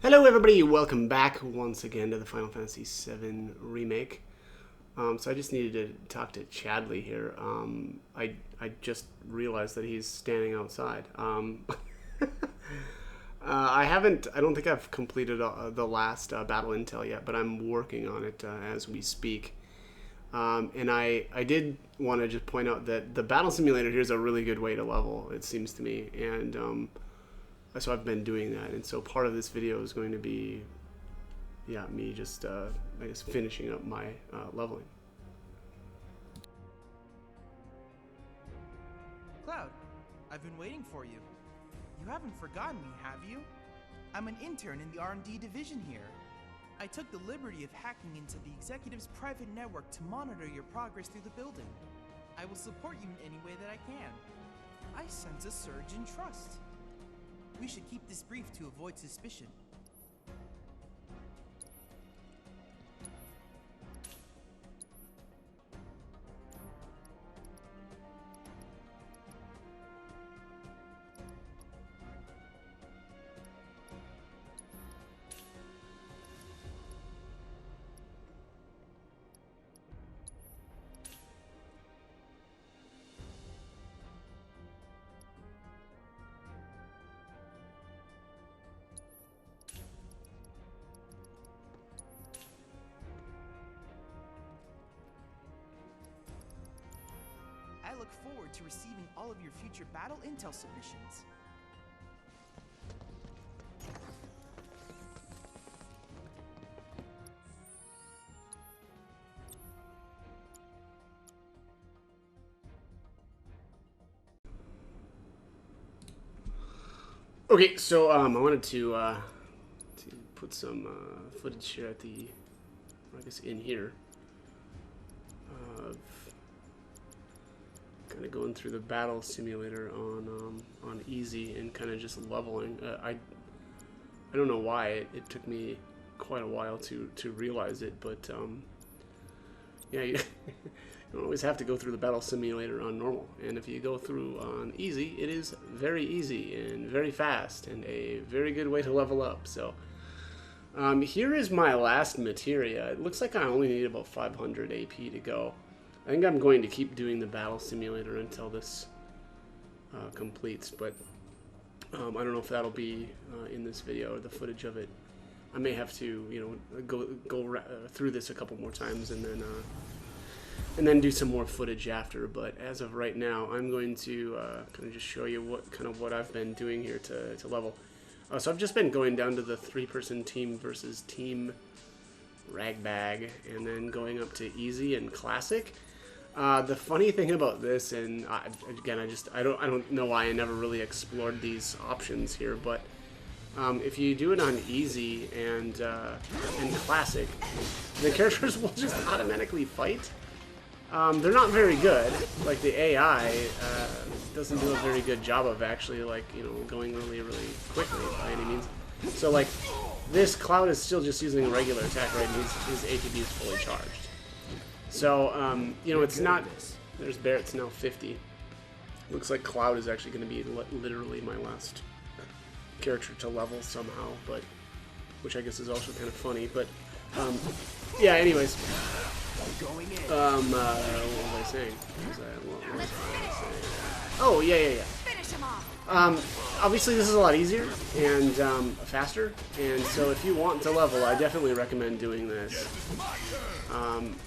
Hello everybody, welcome back once again to the Final Fantasy VII Remake. So I just needed to talk to Chadley here. I just realized that he's standing outside. I don't think I've completed the last battle intel yet, but I'm working on it as we speak. And I did want to just point out that the battle simulator here is a really good way to level, it seems to me. And so I've been doing that, and so part of this video is going to be, me just, I guess, finishing up my leveling. Cloud, I've been waiting for you. You haven't forgotten me, have you? I'm an intern in the R&D division here. I took the liberty of hacking into the executive's private network to monitor your progress through the building. I will support you in any way that I can. I sense a surge in trust. We should keep this brief to avoid suspicion. I look forward to receiving all of your future battle intel submissions. Okay, so I wanted to put some footage here at the, I guess, in here. Kind of going through the battle simulator on easy and kind of just leveling. I don't know why it took me quite a while to realize it, but yeah, you don't always have to go through the battle simulator on normal. And if you go through on easy, it is very easy and very fast and a very good way to level up. So here is my last materia. It looks like I only need about 500 AP to go. I think I'm going to keep doing the battle simulator until this completes, but I don't know if that'll be in this video or the footage of it. I may have to, go through this a couple more times and then do some more footage after. But as of right now, I'm going to kind of just show you what I've been doing here to level. So I've just been going down to the 3-person team versus team ragbag, and then going up to easy and classic. The funny thing about this, and again, I don't know why I never really explored these options here, but if you do it on easy and classic, the characters will just automatically fight. They're not very good. Like, the AI doesn't do a very good job of actually, going really quickly by any means. So, like, this Cloud is still just using a regular attack, right? And his ATB is fully charged. So, it's not... There's Barrett's now 50. Looks like Cloud is actually going to be literally my last character to level somehow, but... Which I guess is also kind of funny, but... yeah, anyways. What was I saying? What was I saying? Oh, yeah. Obviously this is a lot easier and faster, and so if you want to level, I definitely recommend doing this.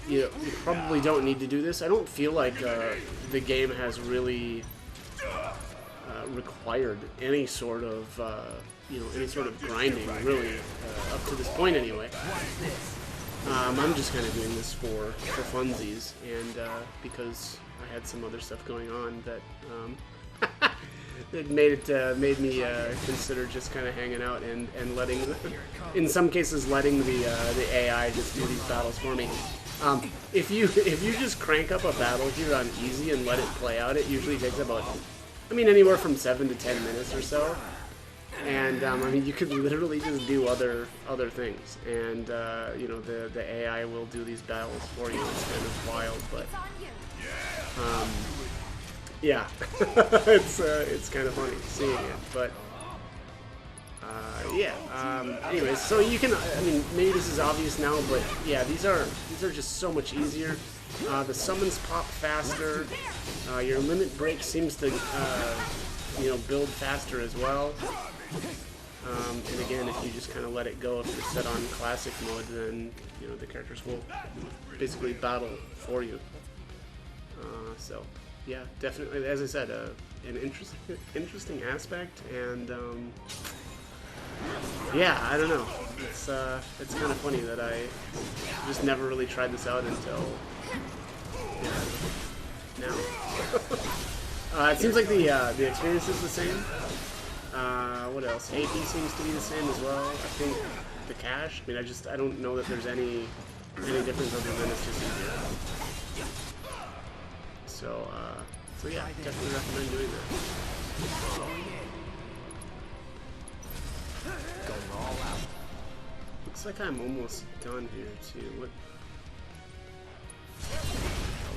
You probably don't need to do this. I don't feel like the game has really required any sort of grinding, really, up to this point anyway. I'm just kind of doing this for funsies, and because I had some other stuff going on that it made me consider just kind of hanging out and letting, in some cases, letting the AI just do these battles for me. If you just crank up a battle here on easy and let it play out, it usually takes about, anywhere from 7 to 10 minutes or so. And you could literally just do other things, and the AI will do these battles for you. It's kind of wild, but yeah, it's kind of funny seeing it. But Yeah. Anyways, so you can. I mean, maybe this is obvious now, but yeah, these are just so much easier. The summons pop faster. Your limit break seems to build faster as well. And again, if you just kind of let it go, if you're set on classic mode, then the characters will basically battle for you. So yeah, definitely, as I said, an interesting aspect, and yeah, I don't know. It's kind of funny that I just never really tried this out until now. It seems like the experience is the same. What else? AP seems to be the same as well. I think the cache. I mean, I don't know that there's any difference other than it's just easier. So yeah, definitely recommend doing that. Going all out. Looks like I'm almost done here too. What?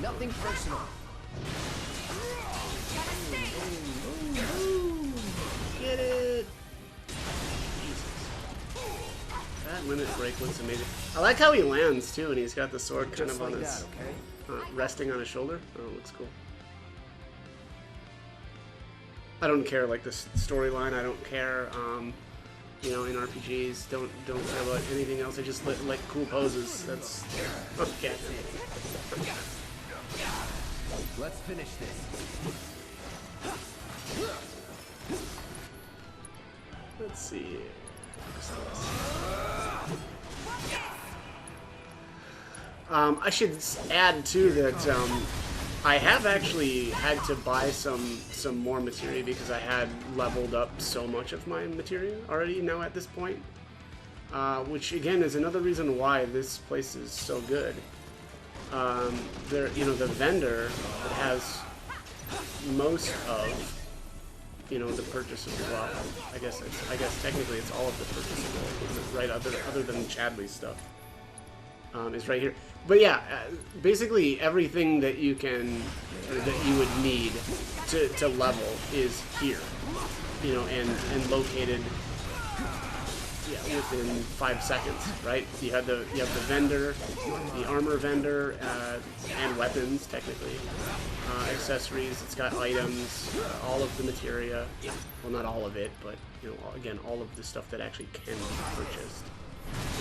Nothing personal. Get it! Jesus. That limit break looks amazing. I like how he lands too, and he's got the sword kind of on his, resting on his shoulder. Oh, it looks cool. I don't care like the storyline. I don't care, in RPGs. Don't care about anything else. I just like cool poses. That's okay. Let's finish this. Let's see. I should add too that I have actually had to buy some more materia because I had leveled up so much of my materia already now at this point, which again is another reason why this place is so good. The vendor that has most of the purchasable. Well, I guess technically it's all of the purchasable, right? Other than Chadley's stuff is right here. But yeah, basically everything that you would need to level is here, and located within 5 seconds, right? You have the vendor, the armor vendor, and weapons technically, accessories. It's got items, all of the materia. Well, not all of it, but again, all of the stuff that actually can be purchased.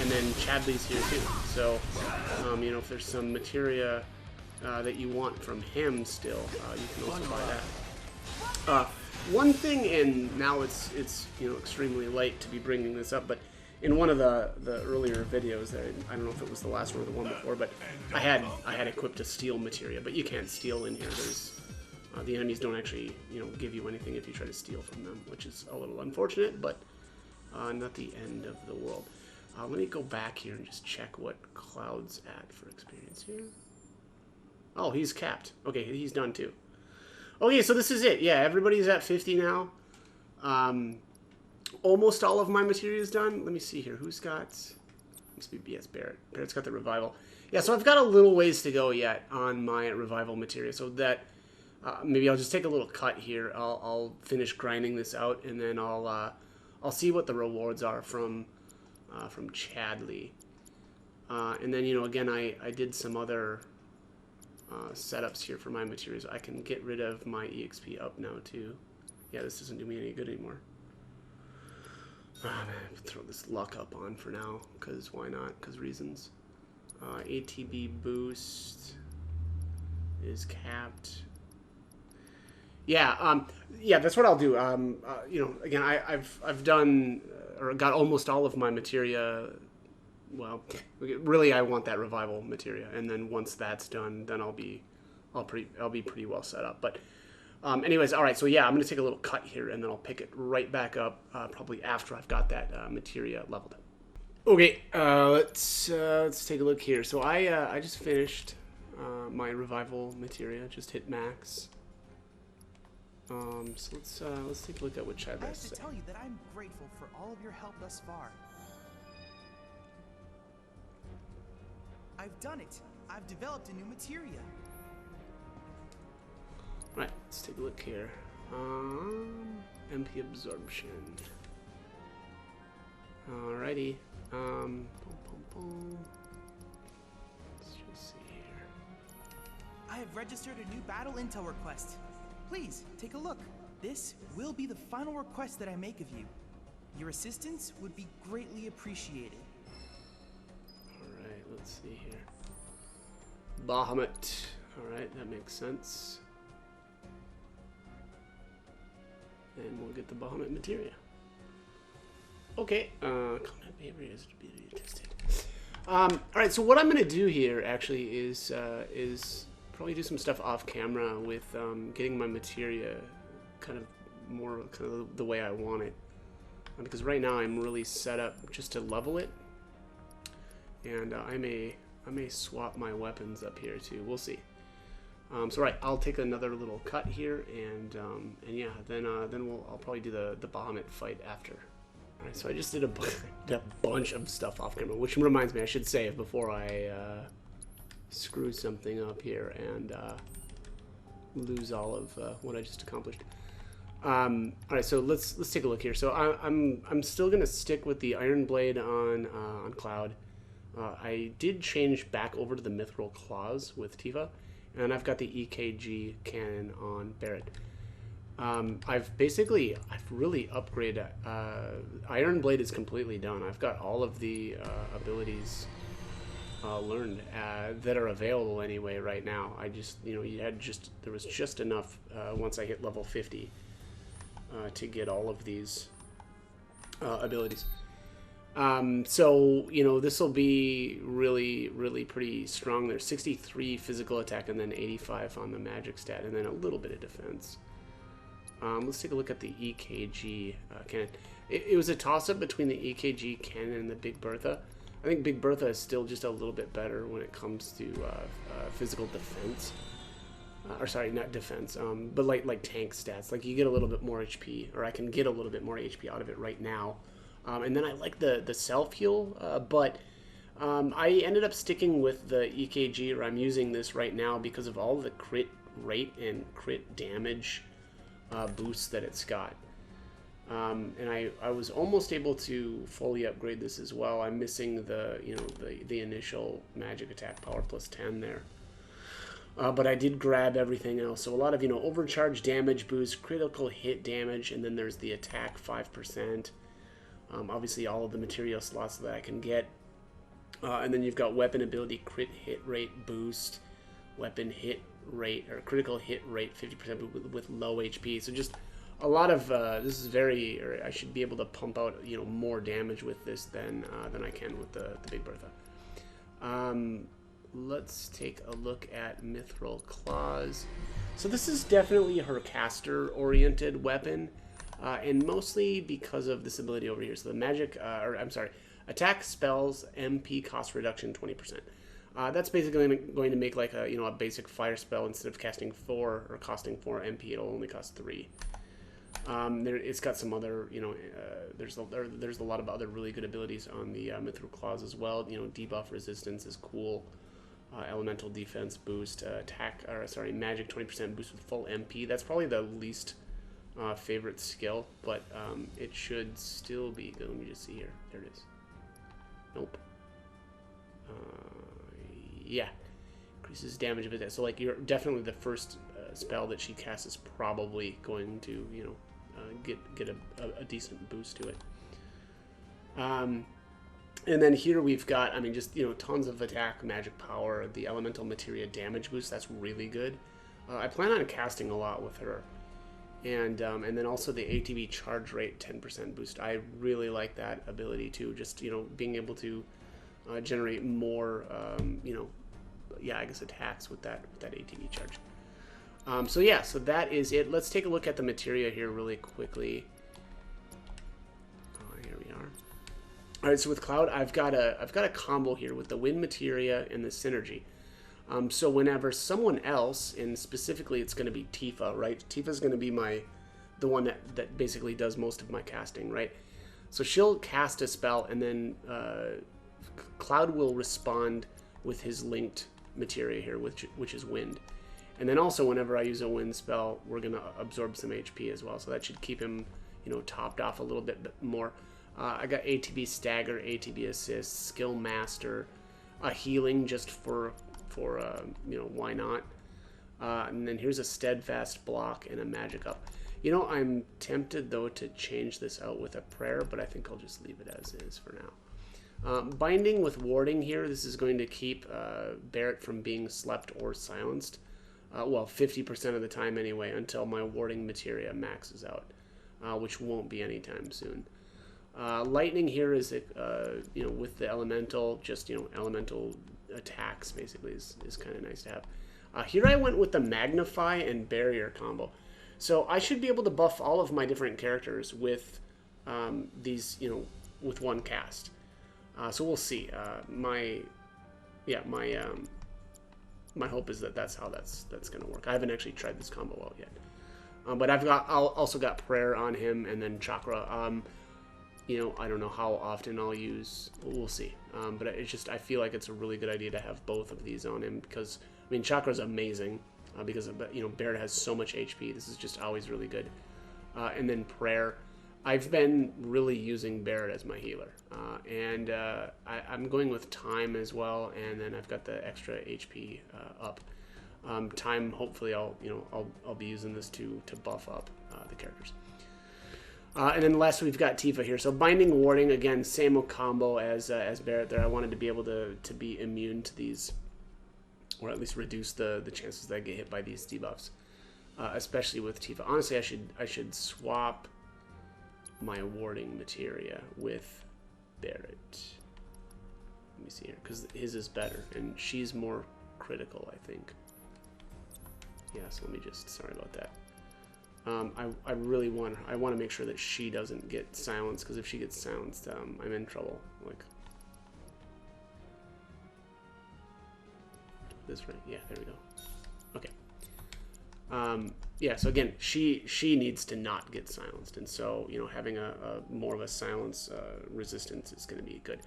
And then Chadley's here too. So, if there's some materia that you want from him still, you can also buy that. One thing, and now it's extremely late to be bringing this up, but in one of the earlier videos, I don't know if it was the last one or the one before, but I had equipped a steal materia, but you can't steal in here. There's the enemies don't actually give you anything if you try to steal from them, which is a little unfortunate, but not the end of the world. Let me go back here and just check what Cloud's at for experience here. Oh, he's capped. Okay, he's done too. Okay, so this is it. Yeah, everybody's at 50 now. Almost all of my materia is done. Let me see here. Who's got... Must be BS Barrett. Barrett's got the revival. Yeah, so I've got a little ways to go yet on my revival materia. So that... maybe I'll just take a little cut here. I'll finish grinding this out, and then I'll see what the rewards are from Chadley. And then, again, I did some other setups here for my materials. I can get rid of my EXP up now, too. Yeah, this doesn't do me any good anymore. Oh, man, I have to throw this luck up on for now, because why not? Because reasons. ATB boost is capped. Yeah, yeah, that's what I'll do. Again, I've done or got almost all of my materia. Well, really, I want that revival materia, and then once that's done, then I'll be pretty well set up. But anyways, all right. So yeah, I'm gonna take a little cut here, and then I'll pick it right back up probably after I've got that materia leveled up. Okay, let's take a look here. So I just finished my revival materia. Just hit max. So let's take a look at what Chad I have has to to say. tell you that I'm grateful for all of your help thus far. I've done it. I've developed a new materia. Right, let's take a look here. MP absorption. Alrighty. Boom, boom, boom. Let's just see here. I have registered a new battle intel request. Please, take a look. This will be the final request that I make of you. Your assistance would be greatly appreciated. Alright, let's see here. Bahamut. Alright, that makes sense. And we'll get the Bahamut materia. Okay, combat behavior is to be tested. Alright, so what I'm gonna do here actually is probably do some stuff off camera with getting my materia kind of more kind of the way I want it. Because right now I'm really set up just to level it. And I may swap my weapons up here too. We'll see. So right, I'll take another little cut here, and yeah, then I'll probably do the Bahamut fight after. All right, so I just did a bunch of stuff off camera, which reminds me I should save before I screw something up here and lose all of what I just accomplished. All right, so let's take a look here. So I'm still gonna stick with the Iron Blade on Cloud. I did change back over to the Mithril Claws with Tifa, and I've got the EKG cannon on Barret. I've really upgraded. Iron Blade is completely done. I've got all of the abilities learned that are available anyway right now. I just, you know, there was just enough once I hit level 50 to get all of these abilities. So, you know, this will be really pretty strong. There's 63 physical attack and then 85 on the magic stat, and then a little bit of defense. Let's take a look at the EKG cannon. It was a toss-up between the EKG cannon and the Big Bertha. I think Big Bertha is still just a little bit better when it comes to physical defense. Or sorry, not defense, but like tank stats. Like you get a little bit more HP, or I can get a little bit more HP out of it right now. And then I like the self-heal, but I ended up sticking with the EKG, or I'm using this right now because of all the crit rate and crit damage boosts that it's got. And I was almost able to fully upgrade this as well. I'm missing the initial magic attack power plus 10 there. But I did grab everything else. So a lot of, overcharge damage boost, critical hit damage, and then there's the attack 5%. Obviously all of the material slots that I can get. And then you've got weapon ability, crit hit rate boost, weapon hit rate, or critical hit rate 50% with low HP. So just a lot of, this is or I should be able to pump out, more damage with this than I can with the Big Bertha. Let's take a look at Mithril Claws. So this is definitely her caster-oriented weapon, and mostly because of this ability over here. So the magic, attack spells MP cost reduction 20%. That's basically going to make like a basic fire spell. Instead of casting 4 or costing 4 MP, it'll only cost 3. It's got some other, there's a lot of other really good abilities on the Mithril Claws as well. Debuff resistance is cool. Elemental defense boost, magic 20% boost with full MP. That's probably the least favorite skill, but it should still be good. Let me just see here. There it is. Nope. Yeah, increases damage a bit. So like you're definitely the first spell that she casts is probably going to get a decent boost to it. And then here we've got, tons of attack, magic power, the elemental materia damage boost. That's really good. I plan on casting a lot with her, and then also the ATB charge rate 10% boost. I really like that ability too. Just being able to generate more, I guess attacks with that ATB charge. So that is it. Let's take a look at the materia here really quickly. Here we are. All right, so with Cloud, I've got a combo here with the Wind Materia and the Synergy. So whenever someone else, and specifically it's going to be Tifa, right? Tifa's going to be the one that basically does most of my casting, right? So she'll cast a spell, and then Cloud will respond with his linked materia here, which is Wind. And then also whenever I use a Wind spell, we're going to absorb some HP as well. So that should keep him, topped off a little bit more. I got ATB Stagger, ATB Assist, Skill Master, a Healing just for you know, why not? And then here's a Steadfast Block and a Magic Up. You know, I'm tempted, though, to change this out with a Prayer, but I think I'll just leave it as is for now. Binding with Warding here, this is going to keep Barrett from being slept or silenced. Well, 50% of the time anyway, until my Warding Materia maxes out, which won't be anytime soon. Lightning here is, you know, with the Elemental, just, you know, Elemental attacks, basically, is kind of nice to have. Here I went with the Magnify and Barrier combo. So I should be able to buff all of my different characters with these, you know, with one cast. So we'll see. My hope is that that's how that's gonna work. I haven't actually tried this combo out yet, but I'll also got Prayer on him and then Chakra. You know, I don't know how often I'll use. We'll see. But it's just, I feel like it's a really good idea to have both of these on him because, I mean, Chakra's amazing because, you know, Barrett has so much HP. This is just always really good. And then Prayer. I've been really using Barrett as my healer. And I'm going with Time as well, and then I've got the extra HP up. Time, hopefully I'll be using this to buff up the characters. And then last we've got Tifa here. So Binding Warding, again, same combo as Barrett there. I wanted to be able to be immune to these, or at least reduce the chances that I get hit by these debuffs, especially with Tifa. Honestly, I should swap my Warding Materia with Barrett. Let me see here, because his is better, and she's more critical, I think. Yeah, so let me just, sorry about that. I really want to make sure that she doesn't get silenced, because if she gets silenced, I'm in trouble. Like this, right? Yeah, there we go. Okay. Yeah, so again, she needs to not get silenced, and so, you know, having a more of a silence resistance is going to be good.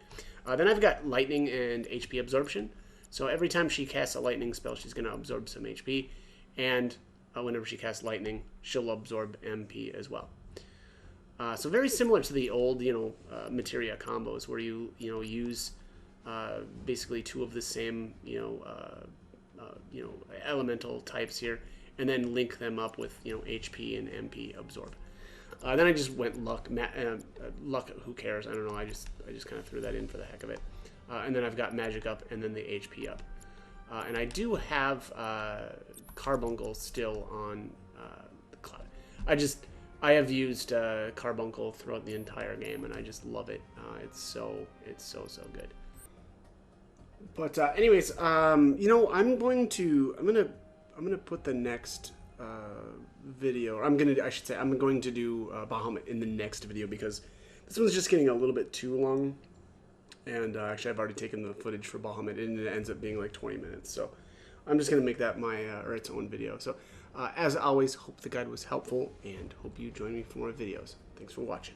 Then I've got Lightning and HP Absorption. So every time she casts a Lightning spell, she's going to absorb some HP, and whenever she casts Lightning, she'll absorb MP as well. So very similar to the old, you know, Materia combos where you use basically two of the same, elemental types here, and then link them up with, you know, HP and MP absorb. Then I just went luck. Luck, who cares? I don't know. I just kind of threw that in for the heck of it. And then I've got Magic up and then the HP up. And I do have Carbuncle still on the cloud. I have used Carbuncle throughout the entire game, and I just love it. It's so good. But anyways, you know, I'm gonna put the next video. I'm going to do Bahamut in the next video, because this one's just getting a little bit too long. And actually, I've already taken the footage for Bahamut, and it ends up being like 20 minutes. So I'm just going to make that or its own video. So as always, hope the guide was helpful, and hope you join me for more videos. Thanks for watching.